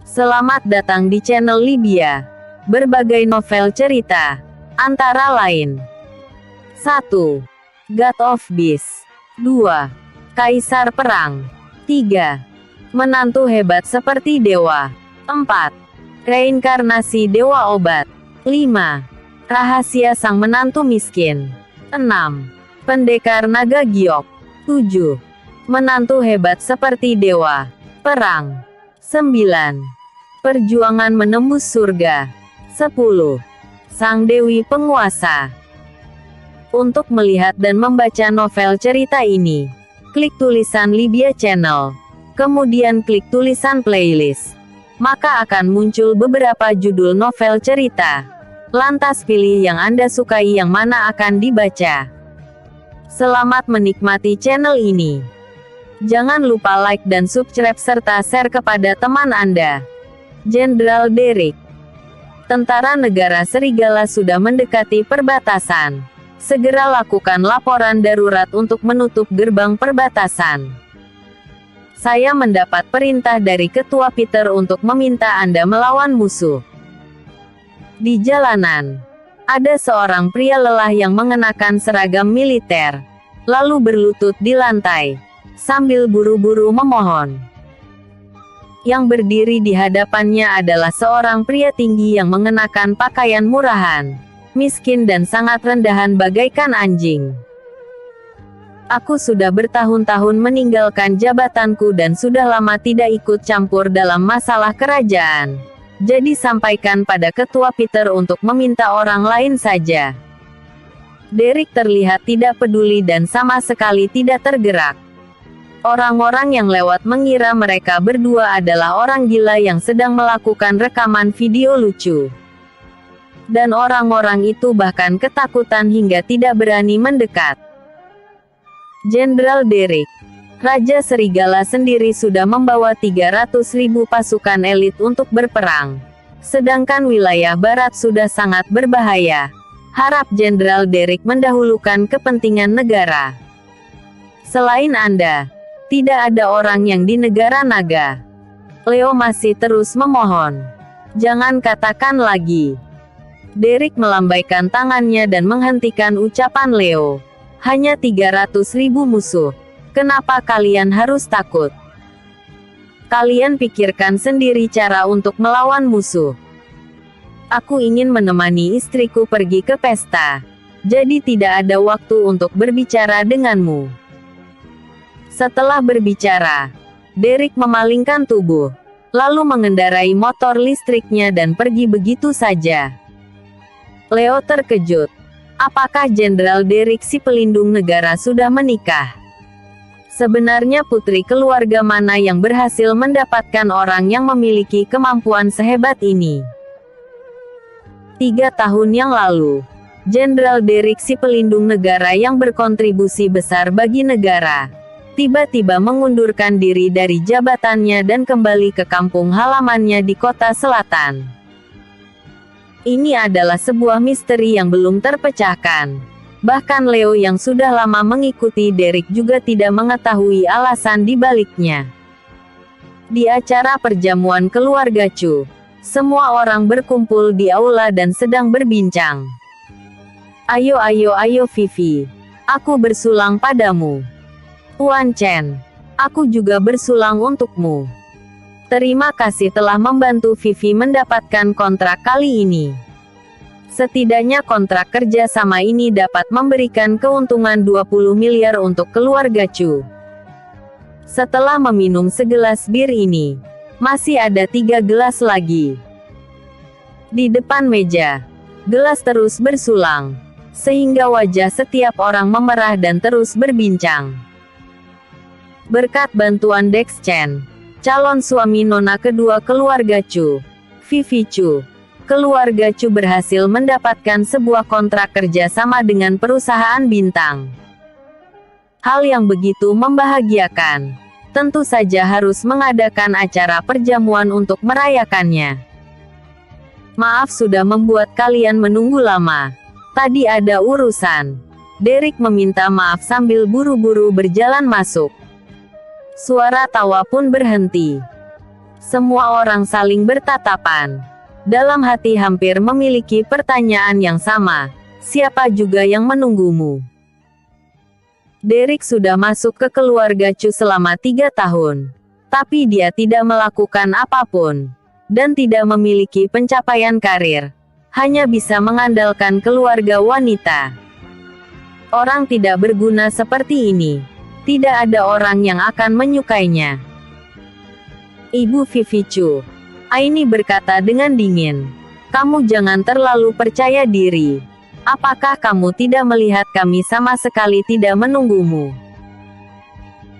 Selamat datang di channel Libya. Berbagai novel cerita, antara lain 1. God of Beasts 2. Kaisar Perang 3. Menantu hebat seperti dewa 4. Reinkarnasi Dewa Obat 5. Rahasia Sang Menantu Miskin 6. Pendekar Naga Giok 7. Menantu hebat seperti dewa Perang 9. Perjuangan menembus surga 10. Sang Dewi Penguasa. Untuk melihat dan membaca novel cerita ini, klik tulisan Libya Channel, kemudian klik tulisan playlist. Maka akan muncul beberapa judul novel cerita. Lantas pilih yang Anda sukai, yang mana akan dibaca. Selamat menikmati channel ini. Jangan lupa like dan subscribe serta share kepada teman Anda. Jenderal Derrick. Tentara Negara Serigala sudah mendekati perbatasan. Segera lakukan laporan darurat untuk menutup gerbang perbatasan. Saya mendapat perintah dari Ketua Peter untuk meminta Anda melawan musuh. Di jalanan, ada seorang pria lelah yang mengenakan seragam militer, lalu berlutut di lantai, sambil buru-buru memohon. Yang berdiri di hadapannya adalah seorang pria tinggi yang mengenakan pakaian murahan, miskin dan sangat rendahan bagaikan anjing. Aku sudah bertahun-tahun meninggalkan jabatanku dan sudah lama tidak ikut campur dalam masalah kerajaan. Jadi sampaikan pada Ketua Peter untuk meminta orang lain saja. Derrick terlihat tidak peduli dan sama sekali tidak tergerak. Orang-orang yang lewat mengira mereka berdua adalah orang gila yang sedang melakukan rekaman video lucu. Dan orang-orang itu bahkan ketakutan hingga tidak berani mendekat. Jenderal Derrick, Raja Serigala sendiri sudah membawa 300.000 pasukan elit untuk berperang. Sedangkan wilayah barat sudah sangat berbahaya. Harap Jenderal Derrick mendahulukan kepentingan negara. Selain Anda, tidak ada orang yang di negara naga. Leo masih terus memohon. Jangan katakan lagi. Derrick melambaikan tangannya dan menghentikan ucapan Leo. Hanya 300.000 musuh. Kenapa kalian harus takut? Kalian pikirkan sendiri cara untuk melawan musuh. Aku ingin menemani istriku pergi ke pesta. Jadi tidak ada waktu untuk berbicara denganmu. Setelah berbicara, Derrick memalingkan tubuh, lalu mengendarai motor listriknya dan pergi begitu saja. Leo terkejut. Apakah Jenderal Derrick si pelindung negara sudah menikah? Sebenarnya putri keluarga mana yang berhasil mendapatkan orang yang memiliki kemampuan sehebat ini? 3 tahun yang lalu, Jenderal Derrick si pelindung negara yang berkontribusi besar bagi negara, tiba-tiba mengundurkan diri dari jabatannya dan kembali ke kampung halamannya di kota selatan. Ini adalah sebuah misteri yang belum terpecahkan. Bahkan Leo yang sudah lama mengikuti Derrick juga tidak mengetahui alasan di baliknya. Di acara perjamuan keluarga Chu, semua orang berkumpul di aula dan sedang berbincang. Ayo Vivi. Aku bersulang padamu. Tuan Chen, aku juga bersulang untukmu. Terima kasih telah membantu Vivi mendapatkan kontrak kali ini. Setidaknya kontrak kerja sama ini dapat memberikan keuntungan 20 miliar untuk keluarga Chu. Setelah meminum segelas bir ini, masih ada 3 gelas lagi. Di depan meja, gelas terus bersulang, sehingga wajah setiap orang memerah dan terus berbincang. Berkat bantuan Dex Chen, calon suami nona kedua keluarga Chu, Vivi Chu, keluarga Chu berhasil mendapatkan sebuah kontrak kerja sama dengan perusahaan bintang. Hal yang begitu membahagiakan. Tentu saja harus mengadakan acara perjamuan untuk merayakannya. Maaf sudah membuat kalian menunggu lama. Tadi ada urusan. Derrick meminta maaf sambil buru-buru berjalan masuk. Suara tawa pun berhenti. Semua orang saling bertatapan. Dalam hati hampir memiliki pertanyaan yang sama. Siapa juga yang menunggumu? Derek sudah masuk ke keluarga Chu selama 3 tahun. Tapi dia tidak melakukan apapun. Dan tidak memiliki pencapaian karir. Hanya bisa mengandalkan keluarga wanita. Orang tidak berguna seperti ini. Tidak ada orang yang akan menyukainya. Ibu Vivi Chu. Aini berkata dengan dingin. Kamu jangan terlalu percaya diri. Apakah kamu tidak melihat kami sama sekali tidak menunggumu?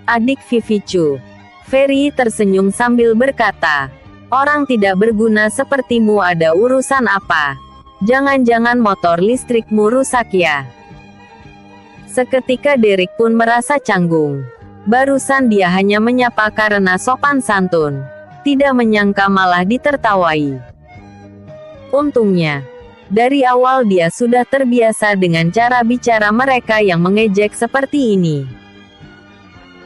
Adik Vivi Chu. Ferry tersenyum sambil berkata. Orang tidak berguna sepertimu ada urusan apa? Jangan-jangan motor listrikmu rusak ya? Seketika Derek pun merasa canggung. Barusan dia hanya menyapa karena sopan santun. Tidak menyangka malah ditertawai. Untungnya, dari awal dia sudah terbiasa dengan cara bicara mereka yang mengejek seperti ini.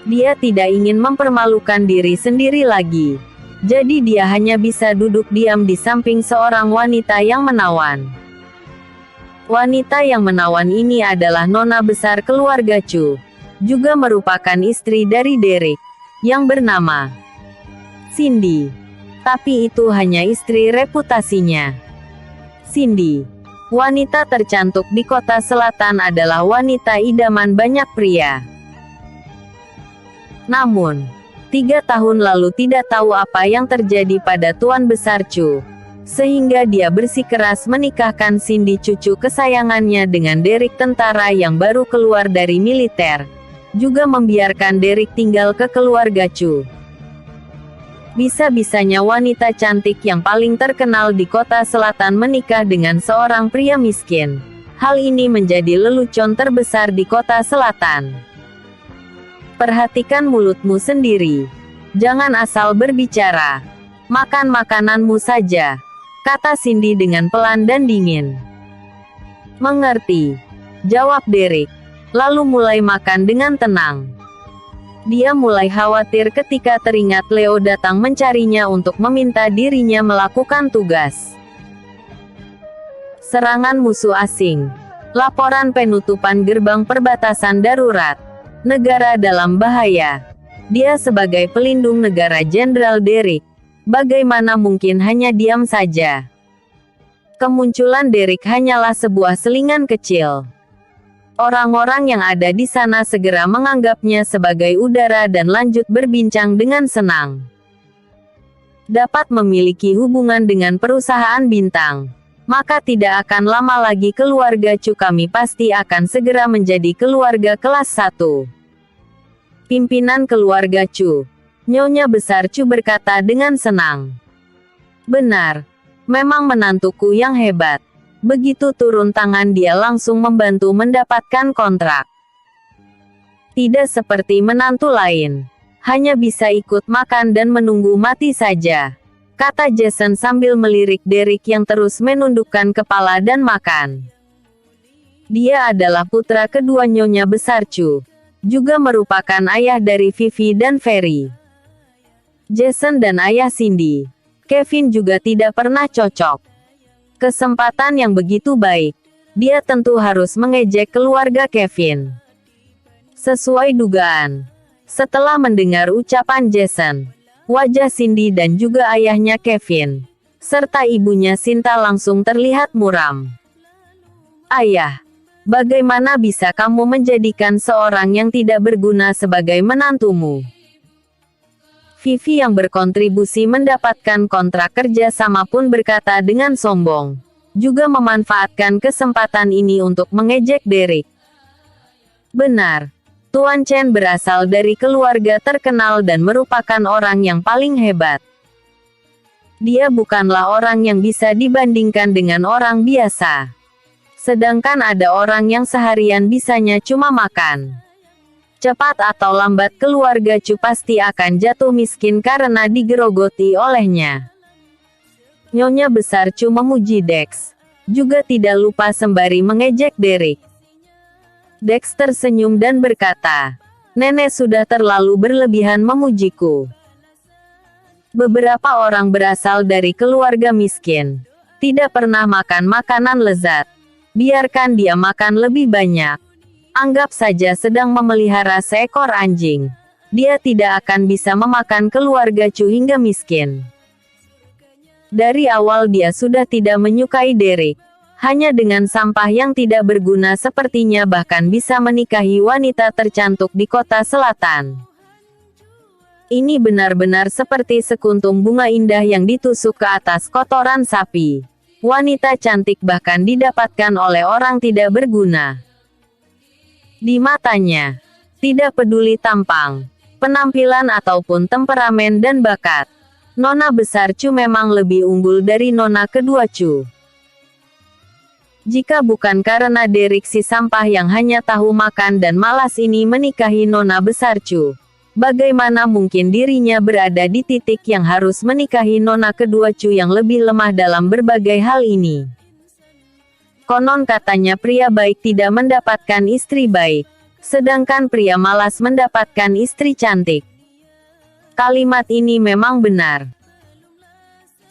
Dia tidak ingin mempermalukan diri sendiri lagi. Jadi dia hanya bisa duduk diam di samping seorang wanita yang menawan. Wanita yang menawan ini adalah nona besar keluarga Chu. Juga merupakan istri dari Derek, yang bernama Cindy. Tapi itu hanya istri reputasinya. Cindy, wanita tercantik di kota selatan, adalah wanita idaman banyak pria. Namun, 3 tahun lalu tidak tahu apa yang terjadi pada Tuan Besar Chu. Sehingga dia bersikeras menikahkan Cindy, cucu kesayangannya, dengan Derek, tentara yang baru keluar dari militer. Juga membiarkan Derek tinggal ke keluarga Chu. Bisa-bisanya wanita cantik yang paling terkenal di kota selatan menikah dengan seorang pria miskin. Hal ini menjadi lelucon terbesar di kota selatan. Perhatikan mulutmu sendiri. Jangan asal berbicara. Makan makananmu saja, kata Cindy dengan pelan dan dingin. Mengerti, jawab Derek. Lalu mulai makan dengan tenang. Dia mulai khawatir ketika teringat Leo datang mencarinya untuk meminta dirinya melakukan tugas. Serangan musuh asing. Laporan penutupan gerbang perbatasan darurat. Negara dalam bahaya. Dia sebagai pelindung negara Jenderal Derek. Bagaimana mungkin hanya diam saja? Kemunculan Derek hanyalah sebuah selingan kecil. Orang-orang yang ada di sana segera menganggapnya sebagai udara dan lanjut berbincang dengan senang. Dapat memiliki hubungan dengan perusahaan bintang, maka tidak akan lama lagi keluarga Chu kami pasti akan segera menjadi keluarga kelas 1. Pimpinan keluarga Chu, Nyonya Besar Chu berkata dengan senang. Benar, memang menantuku yang hebat. Begitu turun tangan dia langsung membantu mendapatkan kontrak. Tidak seperti menantu lain. Hanya bisa ikut makan dan menunggu mati saja, kata Jason sambil melirik Derek yang terus menundukkan kepala dan makan. Dia adalah putra kedua Nyonya Besar Chu. Juga merupakan ayah dari Vivi dan Ferry. Jason dan ayah Cindy, Kevin juga tidak pernah cocok. Kesempatan yang begitu baik. Dia tentu harus mengejek keluarga Kevin. Sesuai dugaan. Setelah mendengar ucapan Jason, wajah Cindy dan juga ayahnya Kevin, serta ibunya Sinta langsung terlihat muram. Ayah, bagaimana bisa kamu menjadikan seorang yang tidak berguna sebagai menantumu? Vivi yang berkontribusi mendapatkan kontrak kerja sama pun berkata dengan sombong. Juga memanfaatkan kesempatan ini untuk mengejek Derek. Benar, Tuan Chen berasal dari keluarga terkenal dan merupakan orang yang paling hebat. Dia bukanlah orang yang bisa dibandingkan dengan orang biasa. Sedangkan ada orang yang seharian bisanya cuma makan. Cepat atau lambat keluarga Chu pasti akan jatuh miskin karena digerogoti olehnya. Nyonya Besar Chu memuji Dex. Juga tidak lupa sembari mengejek Derek. Dex tersenyum dan berkata, "Nenek sudah terlalu berlebihan memujiku. Beberapa orang berasal dari keluarga miskin. Tidak pernah makan makanan lezat. Biarkan dia makan lebih banyak. Anggap saja sedang memelihara seekor anjing. Dia tidak akan bisa memakan keluarga Chu hingga miskin. Dari awal dia sudah tidak menyukai Derek. Hanya dengan sampah yang tidak berguna sepertinya bahkan bisa menikahi wanita tercantik di kota selatan. Ini benar-benar seperti sekuntum bunga indah yang ditusuk ke atas kotoran sapi. Wanita cantik bahkan didapatkan oleh orang tidak berguna. Di matanya, tidak peduli tampang, penampilan ataupun temperamen dan bakat, Nona besar Chu memang lebih unggul dari nona kedua Chu. Jika bukan karena Derek si sampah yang hanya tahu makan dan malas ini menikahi nona besar Chu, bagaimana mungkin dirinya berada di titik yang harus menikahi nona kedua Chu yang lebih lemah dalam berbagai hal ini. Konon katanya pria baik tidak mendapatkan istri baik, sedangkan pria malas mendapatkan istri cantik. Kalimat ini memang benar.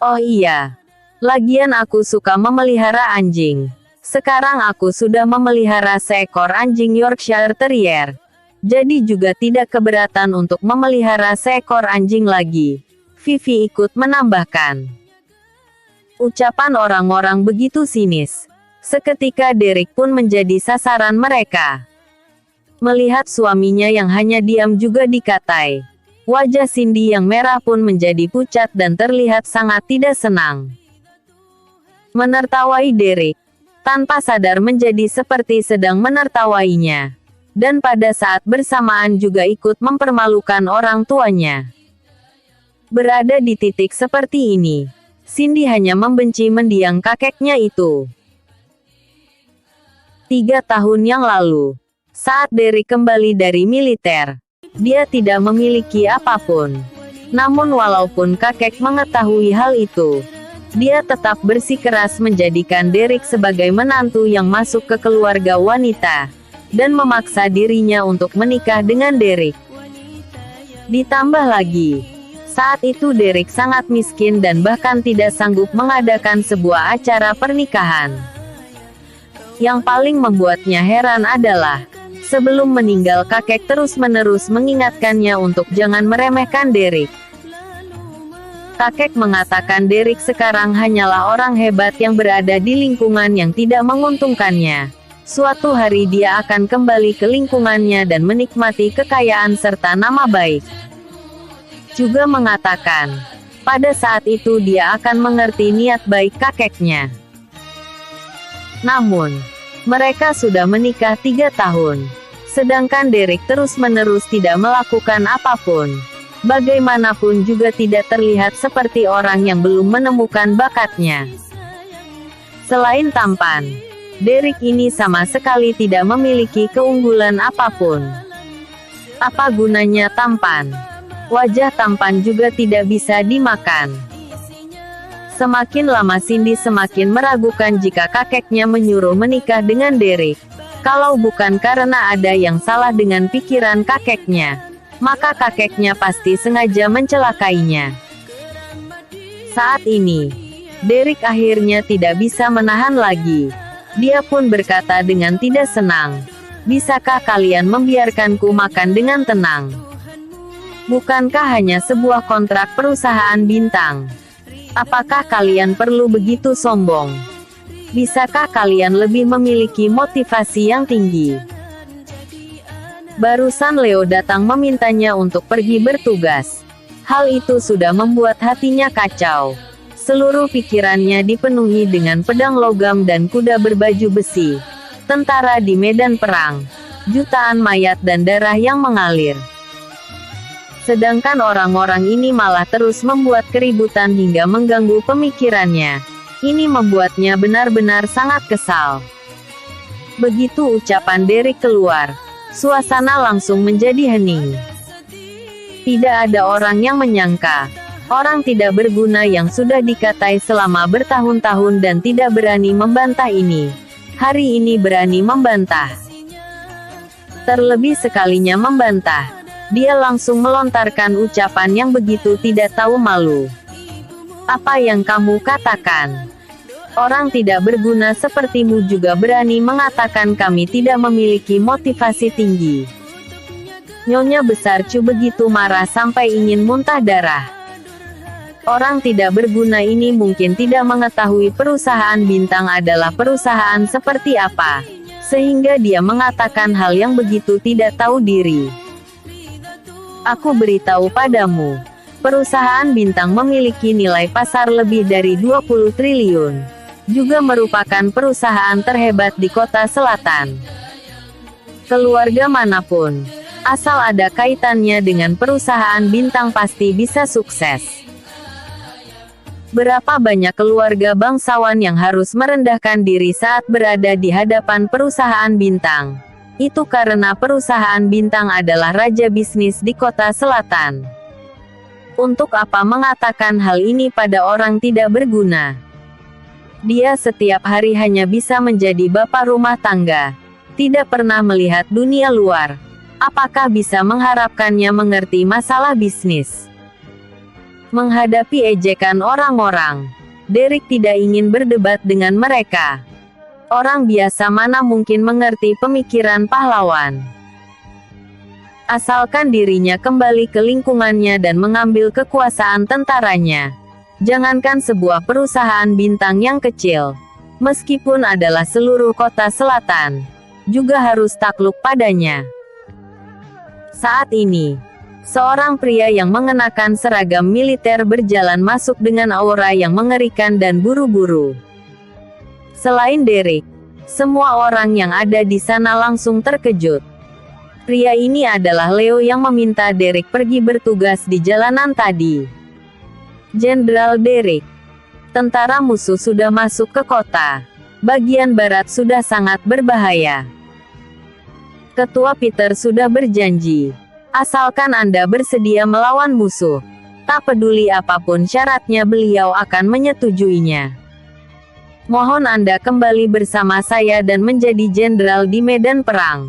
Oh iya, lagian aku suka memelihara anjing. Sekarang aku sudah memelihara seekor anjing Yorkshire Terrier. Jadi juga tidak keberatan untuk memelihara seekor anjing lagi. Vivi ikut menambahkan. Ucapan orang-orang begitu sinis. Seketika Derek pun menjadi sasaran mereka. Melihat suaminya yang hanya diam juga dikatai. Wajah Cindy yang merah pun menjadi pucat dan terlihat sangat tidak senang. Menertawai Derek, tanpa sadar menjadi seperti sedang menertawainya. Dan pada saat bersamaan juga ikut mempermalukan orang tuanya. Berada di titik seperti ini, Cindy hanya membenci mendiang kakeknya itu. 3 tahun yang lalu, saat Derek kembali dari militer, dia tidak memiliki apapun. Namun walaupun kakek mengetahui hal itu, dia tetap bersikeras menjadikan Derek sebagai menantu yang masuk ke keluarga wanita, dan memaksa dirinya untuk menikah dengan Derek. Ditambah lagi, saat itu Derek sangat miskin dan bahkan tidak sanggup mengadakan sebuah acara pernikahan. Yang paling membuatnya heran adalah, sebelum meninggal kakek terus-menerus mengingatkannya untuk jangan meremehkan Derek. Kakek mengatakan Derek sekarang hanyalah orang hebat yang berada di lingkungan yang tidak menguntungkannya. Suatu hari dia akan kembali ke lingkungannya dan menikmati kekayaan serta nama baik. Juga mengatakan, pada saat itu dia akan mengerti niat baik kakeknya. Namun, mereka sudah menikah 3 tahun. Sedangkan Derek terus-menerus tidak melakukan apapun. Bagaimanapun juga tidak terlihat seperti orang yang belum menemukan bakatnya. Selain tampan, Derek ini sama sekali tidak memiliki keunggulan apapun. Apa gunanya tampan? Wajah tampan juga tidak bisa dimakan. Semakin lama Cindy semakin meragukan jika kakeknya menyuruh menikah dengan Derek. Kalau bukan karena ada yang salah dengan pikiran kakeknya, maka kakeknya pasti sengaja mencelakainya. Saat ini, Derek akhirnya tidak bisa menahan lagi. Dia pun berkata dengan tidak senang, "Bisakah kalian membiarkanku makan dengan tenang? Bukankah hanya sebuah kontrak perusahaan bintang? Apakah kalian perlu begitu sombong? Bisakah kalian lebih memiliki motivasi yang tinggi?" Barusan Leo datang memintanya untuk pergi bertugas. Hal itu sudah membuat hatinya kacau. Seluruh pikirannya dipenuhi dengan pedang logam dan kuda berbaju besi, tentara di medan perang, jutaan mayat dan darah yang mengalir. Sedangkan orang-orang ini malah terus membuat keributan hingga mengganggu pemikirannya. Ini membuatnya benar-benar sangat kesal. Begitu ucapan Derek keluar, suasana langsung menjadi hening. Tidak ada orang yang menyangka, orang tidak berguna yang sudah dikatai selama bertahun-tahun dan tidak berani membantah ini, hari ini berani membantah. Terlebih sekalinya membantah. Dia langsung melontarkan ucapan yang begitu tidak tahu malu. Apa yang kamu katakan? Orang tidak berguna sepertimu juga berani mengatakan kami tidak memiliki motivasi tinggi. Nyonya Besar Chu begitu marah sampai ingin muntah darah. Orang tidak berguna ini mungkin tidak mengetahui perusahaan bintang adalah perusahaan seperti apa, sehingga dia mengatakan hal yang begitu tidak tahu diri. Aku beritahu padamu, perusahaan bintang memiliki nilai pasar lebih dari 20 triliun. Juga merupakan perusahaan terhebat di kota selatan. Keluarga manapun, asal ada kaitannya dengan perusahaan bintang pasti bisa sukses. Berapa banyak keluarga bangsawan yang harus merendahkan diri saat berada di hadapan perusahaan bintang. Itu karena perusahaan bintang adalah raja bisnis di kota selatan. Untuk apa mengatakan hal ini pada orang tidak berguna? Dia setiap hari hanya bisa menjadi bapak rumah tangga. Tidak pernah melihat dunia luar. Apakah bisa mengharapkannya mengerti masalah bisnis? Menghadapi ejekan orang-orang, Derek tidak ingin berdebat dengan mereka. Orang biasa mana mungkin mengerti pemikiran pahlawan. Asalkan dirinya kembali ke lingkungannya dan mengambil kekuasaan tentaranya. Jangankan sebuah perusahaan bintang yang kecil, meskipun adalah seluruh kota selatan, juga harus takluk padanya. Saat ini, seorang pria yang mengenakan seragam militer berjalan masuk dengan aura yang mengerikan dan buru-buru. Selain Derek, semua orang yang ada di sana langsung terkejut. Pria ini adalah Leo yang meminta Derek pergi bertugas di jalanan tadi. Jenderal Derek, tentara musuh sudah masuk ke kota. Bagian barat sudah sangat berbahaya. Ketua Peter sudah berjanji, asalkan Anda bersedia melawan musuh, tak peduli apapun syaratnya beliau akan menyetujuinya. Mohon Anda kembali bersama saya dan menjadi jenderal di medan perang.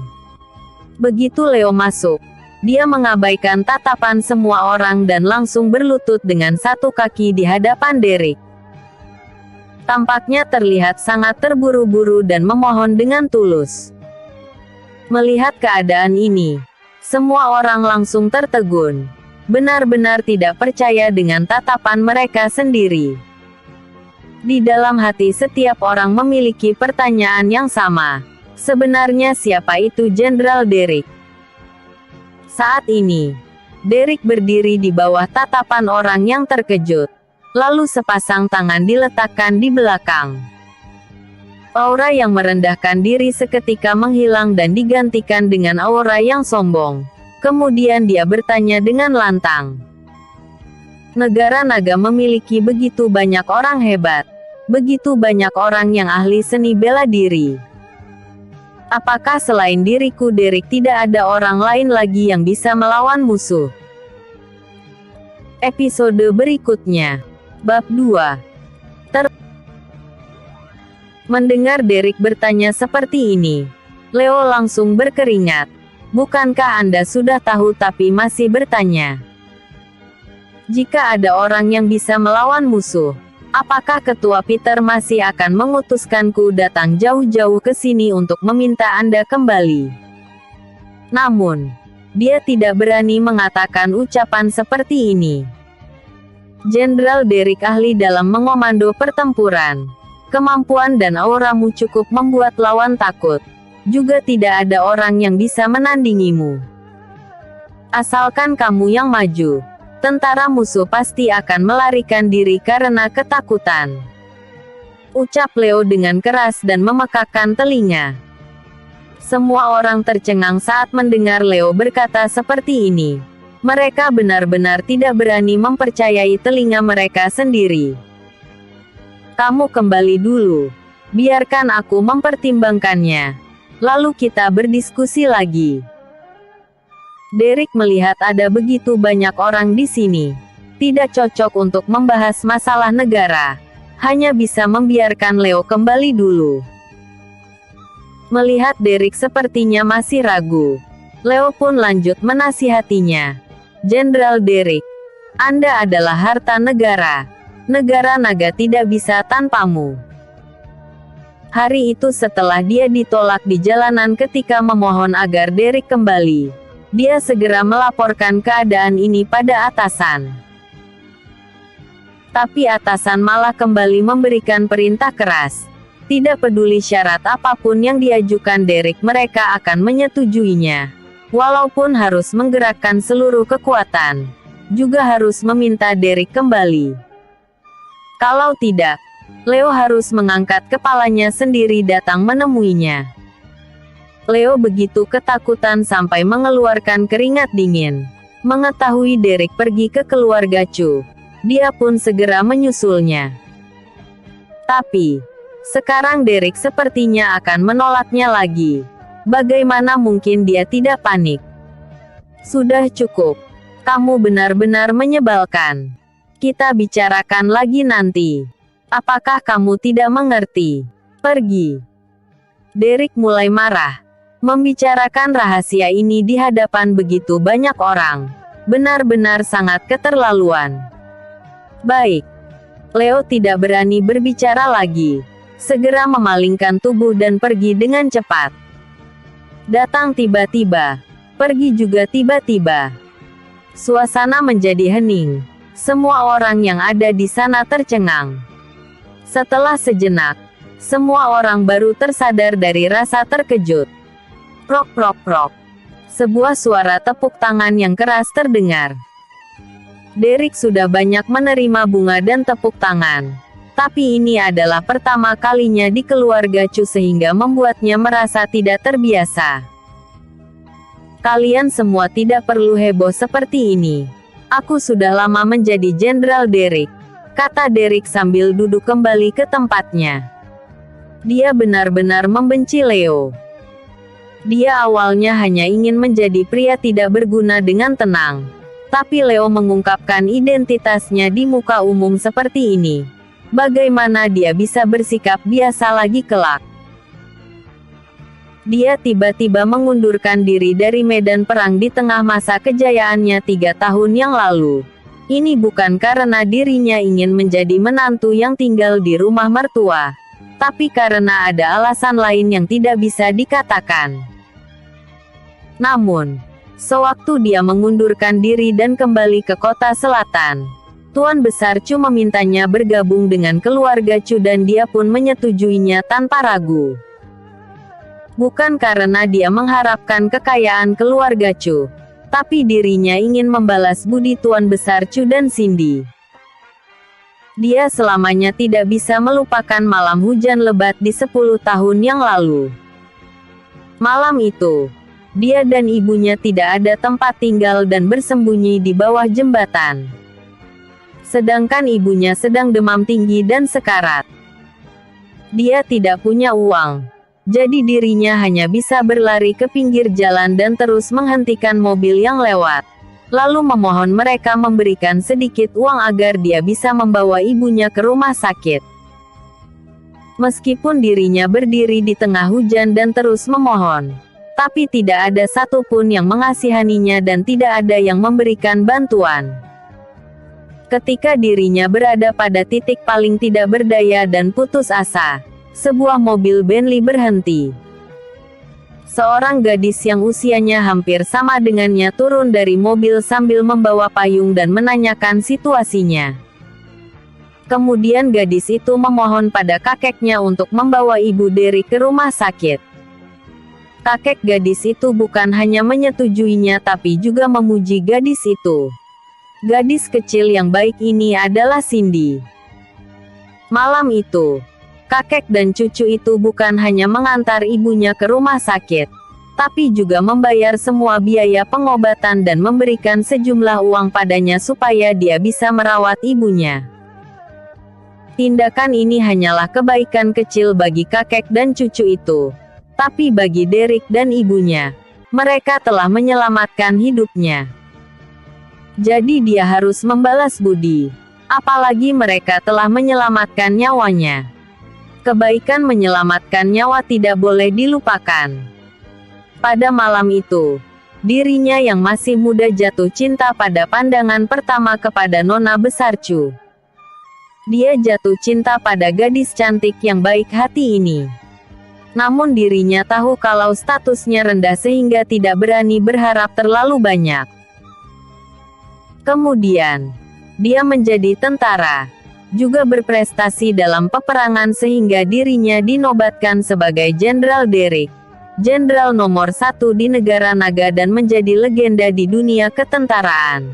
Begitu Leo masuk, dia mengabaikan tatapan semua orang dan langsung berlutut dengan satu kaki di hadapan Derek. Tampaknya terlihat sangat terburu-buru dan memohon dengan tulus. Melihat keadaan ini, semua orang langsung tertegun. Benar-benar tidak percaya dengan tatapan mereka sendiri. Di dalam hati setiap orang memiliki pertanyaan yang sama. Sebenarnya siapa itu Jenderal Derek? Saat ini, Derek berdiri di bawah tatapan orang yang terkejut. Lalu sepasang tangan diletakkan di belakang. Aura yang merendahkan diri seketika menghilang dan digantikan dengan aura yang sombong. Kemudian dia bertanya dengan lantang. Negara naga memiliki begitu banyak orang hebat. Begitu banyak orang yang ahli seni bela diri. Apakah selain diriku Derek tidak ada orang lain lagi yang bisa melawan musuh? Episode berikutnya. Bab 2. Mendengar Derek bertanya seperti ini, Leo langsung berkeringat. Bukankah Anda sudah tahu tapi masih bertanya? Jika ada orang yang bisa melawan musuh, apakah Ketua Peter masih akan mengutuskanku datang jauh-jauh ke sini untuk meminta Anda kembali? Namun, dia tidak berani mengatakan ucapan seperti ini. Jenderal Derek ahli dalam mengomando pertempuran. Kemampuan dan auramu cukup membuat lawan takut. Juga tidak ada orang yang bisa menandingimu. Asalkan kamu yang maju, tentara musuh pasti akan melarikan diri karena ketakutan. Ucap Leo dengan keras dan memekakkan telinga. Semua orang tercengang saat mendengar Leo berkata seperti ini. Mereka benar-benar tidak berani mempercayai telinga mereka sendiri. Kamu kembali dulu. Biarkan aku mempertimbangkannya. Lalu kita berdiskusi lagi. Derek melihat ada begitu banyak orang di sini. Tidak cocok untuk membahas masalah negara. Hanya bisa membiarkan Leo kembali dulu. Melihat Derek sepertinya masih ragu, Leo pun lanjut menasihatinya. Jenderal Derek, Anda adalah harta negara. Negara naga tidak bisa tanpamu. Hari itu setelah dia ditolak di jalanan ketika memohon agar Derek kembali, dia segera melaporkan keadaan ini pada atasan. Tapi atasan malah kembali memberikan perintah keras. Tidak peduli syarat apapun yang diajukan Derek, mereka akan menyetujuinya. Walaupun harus menggerakkan seluruh kekuatan, juga harus meminta Derek kembali. Kalau tidak, Leo harus mengangkat kepalanya sendiri datang menemuinya. Leo begitu ketakutan sampai mengeluarkan keringat dingin. Mengetahui Derek pergi ke keluarga Chu, dia pun segera menyusulnya. Tapi, sekarang Derek sepertinya akan menolaknya lagi. Bagaimana mungkin dia tidak panik? Sudah cukup. Kamu benar-benar menyebalkan. Kita bicarakan lagi nanti. Apakah kamu tidak mengerti? Pergi. Derek mulai marah. Membicarakan rahasia ini di hadapan begitu banyak orang. Benar-benar sangat keterlaluan. Baik. Leo tidak berani berbicara lagi. Segera memalingkan tubuh dan pergi dengan cepat. Datang tiba-tiba, pergi juga tiba-tiba. Suasana menjadi hening. Semua orang yang ada di sana tercengang. Setelah sejenak, semua orang baru tersadar dari rasa terkejut. Prok prok prok. Sebuah suara tepuk tangan yang keras terdengar. Derek sudah banyak menerima bunga dan tepuk tangan. Tapi ini adalah pertama kalinya di keluarga Chu sehingga membuatnya merasa tidak terbiasa. Kalian semua tidak perlu heboh seperti ini. Aku sudah lama menjadi Jenderal Derek, kata Derek sambil duduk kembali ke tempatnya. Dia benar-benar membenci Leo. Dia awalnya hanya ingin menjadi pria tidak berguna dengan tenang. Tapi Leo mengungkapkan identitasnya di muka umum seperti ini. Bagaimana dia bisa bersikap biasa lagi kelak? Dia tiba-tiba mengundurkan diri dari medan perang di tengah masa kejayaannya 3 tahun yang lalu. Ini bukan karena dirinya ingin menjadi menantu yang tinggal di rumah mertua, tapi karena ada alasan lain yang tidak bisa dikatakan. Namun, sewaktu dia mengundurkan diri dan kembali ke kota selatan, Tuan Besar Chu memintanya bergabung dengan keluarga Chu dan dia pun menyetujuinya tanpa ragu. Bukan karena dia mengharapkan kekayaan keluarga Chu, tapi dirinya ingin membalas budi Tuan Besar Chu dan Cindy. Dia selamanya tidak bisa melupakan malam hujan lebat di 10 tahun yang lalu. Malam itu, dia dan ibunya tidak ada tempat tinggal dan bersembunyi di bawah jembatan. Sedangkan ibunya sedang demam tinggi dan sekarat. Dia tidak punya uang, jadi dirinya hanya bisa berlari ke pinggir jalan dan terus menghentikan mobil yang lewat, lalu memohon mereka memberikan sedikit uang agar dia bisa membawa ibunya ke rumah sakit. Meskipun dirinya berdiri di tengah hujan dan terus memohon, tapi tidak ada satupun yang mengasihaninya dan tidak ada yang memberikan bantuan. Ketika dirinya berada pada titik paling tidak berdaya dan putus asa, sebuah mobil Bentley berhenti. Seorang gadis yang usianya hampir sama dengannya turun dari mobil sambil membawa payung dan menanyakan situasinya. Kemudian gadis itu memohon pada kakeknya untuk membawa ibu Derek ke rumah sakit. Kakek gadis itu bukan hanya menyetujuinya tapi juga memuji gadis itu. Gadis kecil yang baik ini adalah Cindy. Malam itu, kakek dan cucu itu bukan hanya mengantar ibunya ke rumah sakit, tapi juga membayar semua biaya pengobatan dan memberikan sejumlah uang padanya supaya dia bisa merawat ibunya. Tindakan ini hanyalah kebaikan kecil bagi kakek dan cucu itu, tapi bagi Derek dan ibunya, mereka telah menyelamatkan hidupnya. Jadi dia harus membalas budi, apalagi mereka telah menyelamatkan nyawanya. Kebaikan menyelamatkan nyawa tidak boleh dilupakan. Pada malam itu, dirinya yang masih muda jatuh cinta pada pandangan pertama kepada nona besar Chu. Dia jatuh cinta pada gadis cantik yang baik hati ini. Namun dirinya tahu kalau statusnya rendah sehingga tidak berani berharap terlalu banyak. Kemudian, dia menjadi tentara, juga berprestasi dalam peperangan sehingga dirinya dinobatkan sebagai Jenderal Derrick, jenderal nomor 1 di negara naga dan menjadi legenda di dunia ketentaraan.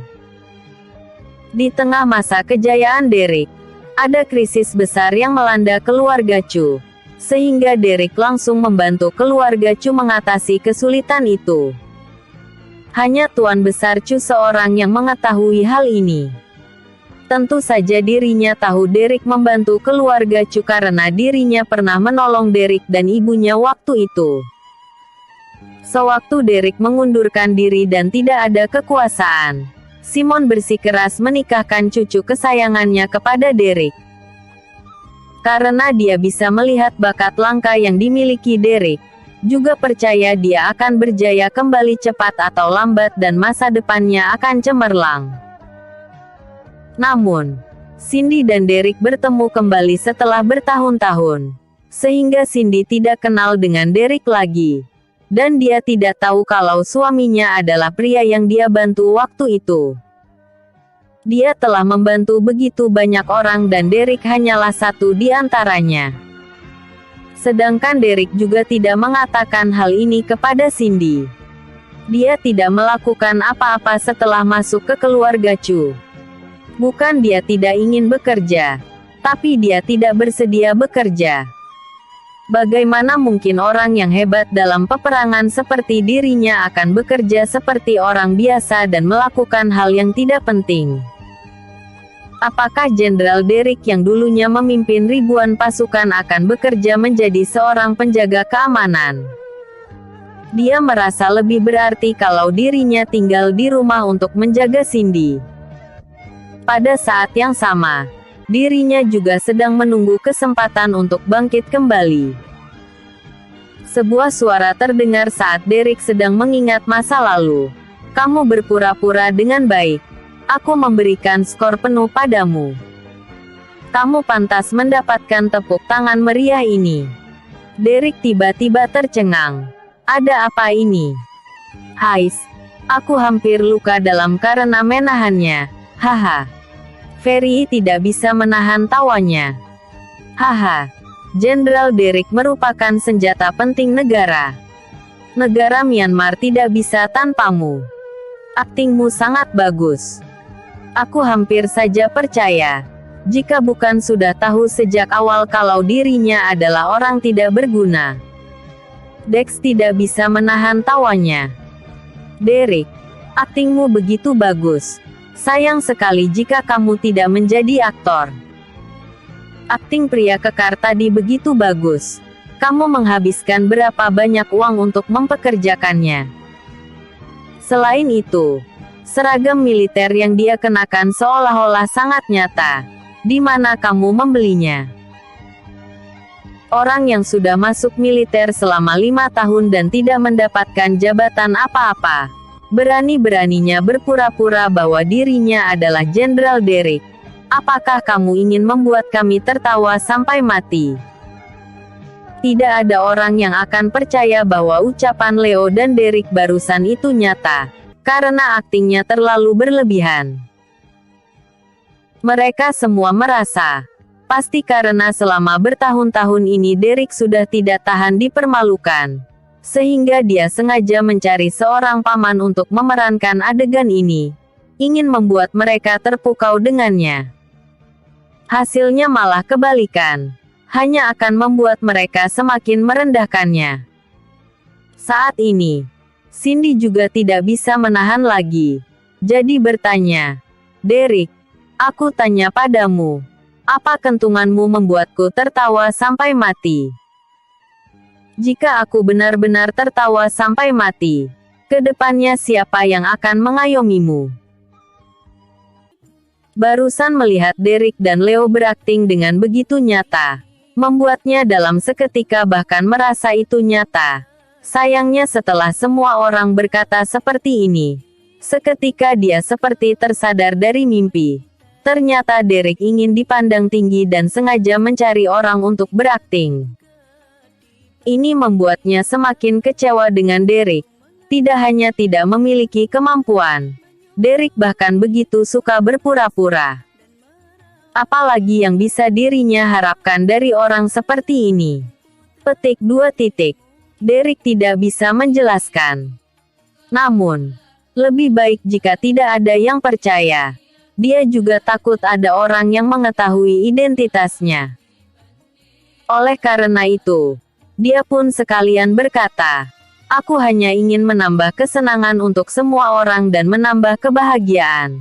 Di tengah masa kejayaan Derrick, ada krisis besar yang melanda keluarga Chu, sehingga Derrick langsung membantu keluarga Chu mengatasi kesulitan itu. Hanya Tuan Besar Chu seorang yang mengetahui hal ini. Tentu saja dirinya tahu Derrick membantu keluarga Chu karena dirinya pernah menolong Derrick dan ibunya waktu itu. Sewaktu Derrick mengundurkan diri dan tidak ada kekuasaan, Simon bersikeras menikahkan cucu kesayangannya kepada Derrick. Karena dia bisa melihat bakat langka yang dimiliki Derrick, juga percaya dia akan berjaya kembali cepat atau lambat dan masa depannya akan cemerlang. Namun, Cindy dan Derrick bertemu kembali setelah bertahun-tahun, sehingga Cindy tidak kenal dengan Derrick lagi. Dan dia tidak tahu kalau suaminya adalah pria yang dia bantu waktu itu. Dia telah membantu begitu banyak orang dan Derrick hanyalah satu di antaranya. Sedangkan Derrick juga tidak mengatakan hal ini kepada Cindy. Dia tidak melakukan apa-apa setelah masuk ke keluarga Chu. Bukan dia tidak ingin bekerja, tapi dia tidak bersedia bekerja. Bagaimana mungkin orang yang hebat dalam peperangan seperti dirinya akan bekerja seperti orang biasa dan melakukan hal yang tidak penting? Apakah Jenderal Derrick yang dulunya memimpin ribuan pasukan akan bekerja menjadi seorang penjaga keamanan? Dia merasa lebih berarti kalau dirinya tinggal di rumah untuk menjaga Cindy. Pada saat yang sama, dirinya juga sedang menunggu kesempatan untuk bangkit kembali. Sebuah suara terdengar saat Derrick sedang mengingat masa lalu. Kamu berpura-pura dengan baik. Aku memberikan skor penuh padamu. Kamu pantas mendapatkan tepuk tangan meriah ini. Derrick tiba-tiba tercengang. Ada apa ini? Hais, aku hampir luka dalam karena menahannya. Haha. Ferry tidak bisa menahan tawanya. Haha. Jenderal Derrick merupakan senjata penting negara. Negara Myanmar tidak bisa tanpamu. Aktingmu sangat bagus. Aku hampir saja percaya. Jika bukan sudah tahu sejak awal kalau dirinya adalah orang tidak berguna. Dex tidak bisa menahan tawanya. Derrick, aktingmu begitu bagus. Sayang sekali jika kamu tidak menjadi aktor. Akting pria kekar tadi begitu bagus. Kamu menghabiskan berapa banyak uang untuk mempekerjakannya? Selain itu, seragam militer yang dia kenakan seolah-olah sangat nyata. Di mana kamu membelinya? Orang yang sudah masuk militer selama 5 tahun dan tidak mendapatkan jabatan apa-apa, berani-beraninya berpura-pura bahwa dirinya adalah Jenderal Derrick. Apakah kamu ingin membuat kami tertawa sampai mati? Tidak ada orang yang akan percaya bahwa ucapan Leo dan Derrick barusan itu nyata. Karena aktingnya terlalu berlebihan. Mereka semua merasa, pasti karena selama bertahun-tahun ini Derrick sudah tidak tahan dipermalukan. Sehingga dia sengaja mencari seorang paman untuk memerankan adegan ini. Ingin membuat mereka terpukau dengannya. Hasilnya malah kebalikan. Hanya akan membuat mereka semakin merendahkannya. Saat ini, Cindy juga tidak bisa menahan lagi. Jadi bertanya, Derrick, aku tanya padamu, apa kentunganmu membuatku tertawa sampai mati? Jika aku benar-benar tertawa sampai mati, kedepannya siapa yang akan mengayomimu? Barusan melihat Derrick dan Leo berakting dengan begitu nyata, membuatnya dalam seketika bahkan merasa itu nyata. Sayangnya setelah semua orang berkata seperti ini, seketika dia seperti tersadar dari mimpi. Ternyata Derek ingin dipandang tinggi dan sengaja mencari orang untuk berakting. Ini membuatnya semakin kecewa dengan Derek. Tidak hanya tidak memiliki kemampuan, Derek bahkan begitu suka berpura-pura. Apalagi yang bisa dirinya harapkan dari orang seperti ini? Petik 2. Derek tidak bisa menjelaskan. Namun, lebih baik jika tidak ada yang percaya. Dia juga takut ada orang yang mengetahui identitasnya. Oleh karena itu, dia pun sekalian berkata, "Aku hanya ingin menambah kesenangan untuk semua orang dan menambah kebahagiaan."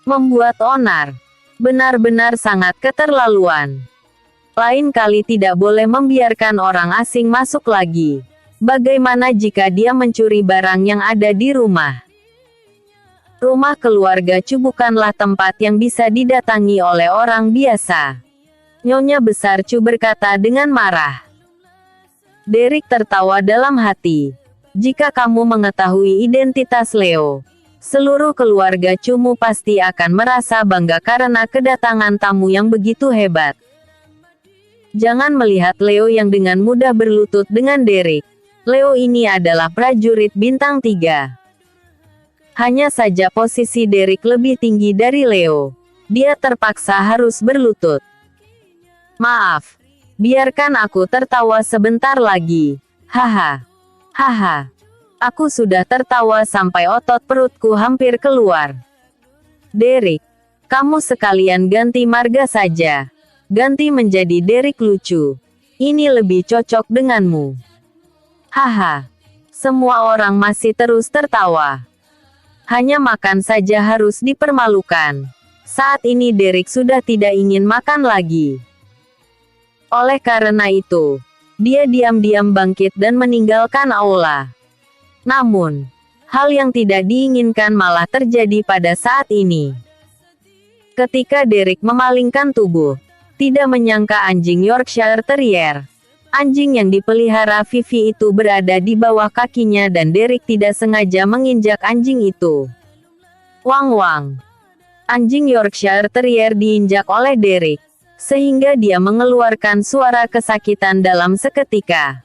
Membuat onar. Benar-benar sangat keterlaluan. Lain kali tidak boleh membiarkan orang asing masuk lagi. Bagaimana jika dia mencuri barang yang ada di rumah? Rumah keluarga Chu bukanlah tempat yang bisa didatangi oleh orang biasa. Nyonya Besar Chu berkata dengan marah. Derek tertawa dalam hati. Jika kamu mengetahui identitas Leo, seluruh keluarga Chu-mu pasti akan merasa bangga karena kedatangan tamu yang begitu hebat. Jangan melihat Leo yang dengan mudah berlutut dengan Derek. Leo ini adalah prajurit bintang 3. Hanya saja posisi Derek lebih tinggi dari Leo. Dia terpaksa harus berlutut. Maaf. Biarkan aku tertawa sebentar lagi. Haha. Haha. Aku sudah tertawa sampai otot perutku hampir keluar. Derek. Kamu sekalian ganti marga saja. Ganti menjadi Derek lucu. Ini lebih cocok denganmu. Haha. Semua orang masih terus tertawa. Hanya makan saja harus dipermalukan. Saat ini Derek sudah tidak ingin makan lagi. Oleh karena itu, dia diam-diam bangkit dan meninggalkan aula. Namun, hal yang tidak diinginkan malah terjadi pada saat ini. Ketika Derek memalingkan tubuh, tidak menyangka anjing Yorkshire Terrier, anjing yang dipelihara Vivi itu berada di bawah kakinya dan Derek tidak sengaja menginjak anjing itu. Wang-wang. Anjing Yorkshire Terrier diinjak oleh Derek, sehingga dia mengeluarkan suara kesakitan dalam seketika.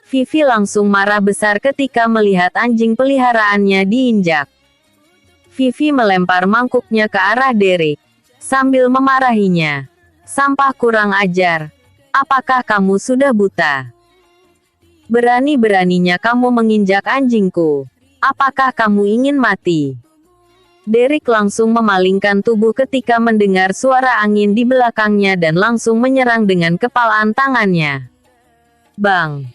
Vivi langsung marah besar ketika melihat anjing peliharaannya diinjak. Vivi melempar mangkuknya ke arah Derek, sambil memarahinya. Sampah kurang ajar. Apakah kamu sudah buta? Berani-beraninya kamu menginjak anjingku. Apakah kamu ingin mati? Derek langsung memalingkan tubuh ketika mendengar suara angin di belakangnya dan langsung menyerang dengan kepalan tangannya. Bang!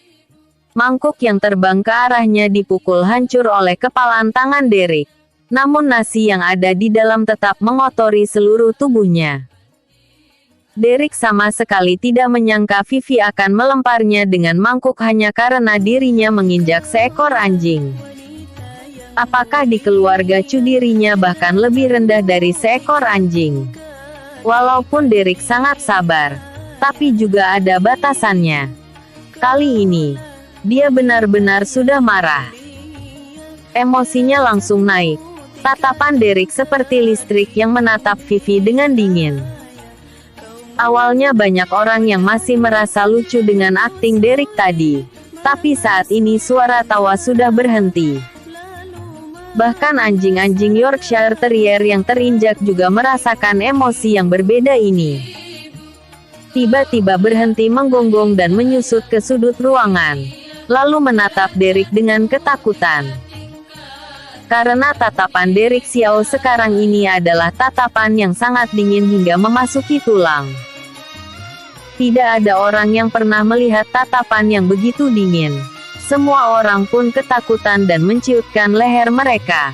Mangkuk yang terbang ke arahnya dipukul hancur oleh kepalan tangan Derek. Namun nasi yang ada di dalam tetap mengotori seluruh tubuhnya. Derek sama sekali tidak menyangka Vivi akan melemparnya dengan mangkuk hanya karena dirinya menginjak seekor anjing. Apakah di keluarga Chu dirinya bahkan lebih rendah dari seekor anjing? Walaupun Derek sangat sabar, tapi juga ada batasannya. Kali ini, dia benar-benar sudah marah. Emosinya langsung naik. Tatapan Derek seperti listrik yang menatap Vivi dengan dingin. Awalnya banyak orang yang masih merasa lucu dengan akting Derek tadi. Tapi saat ini suara tawa sudah berhenti. Bahkan anjing-anjing Yorkshire Terrier yang terinjak juga merasakan emosi yang berbeda ini. Tiba-tiba berhenti menggonggong dan menyusut ke sudut ruangan. Lalu menatap Derek dengan ketakutan. Karena tatapan Derek Xiao sekarang ini adalah tatapan yang sangat dingin hingga memasuki tulang. Tidak ada orang yang pernah melihat tatapan yang begitu dingin. Semua orang pun ketakutan dan menciutkan leher mereka.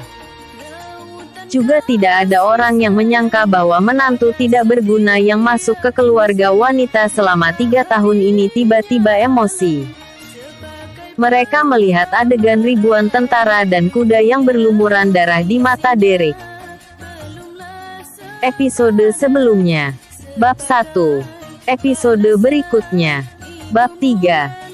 Juga tidak ada orang yang menyangka bahwa menantu tidak berguna yang masuk ke keluarga wanita selama 3 tahun ini tiba-tiba emosi. Mereka melihat adegan ribuan tentara dan kuda yang berlumuran darah di mata Derek. Episode sebelumnya. Bab 1. Episode berikutnya. Bab 3.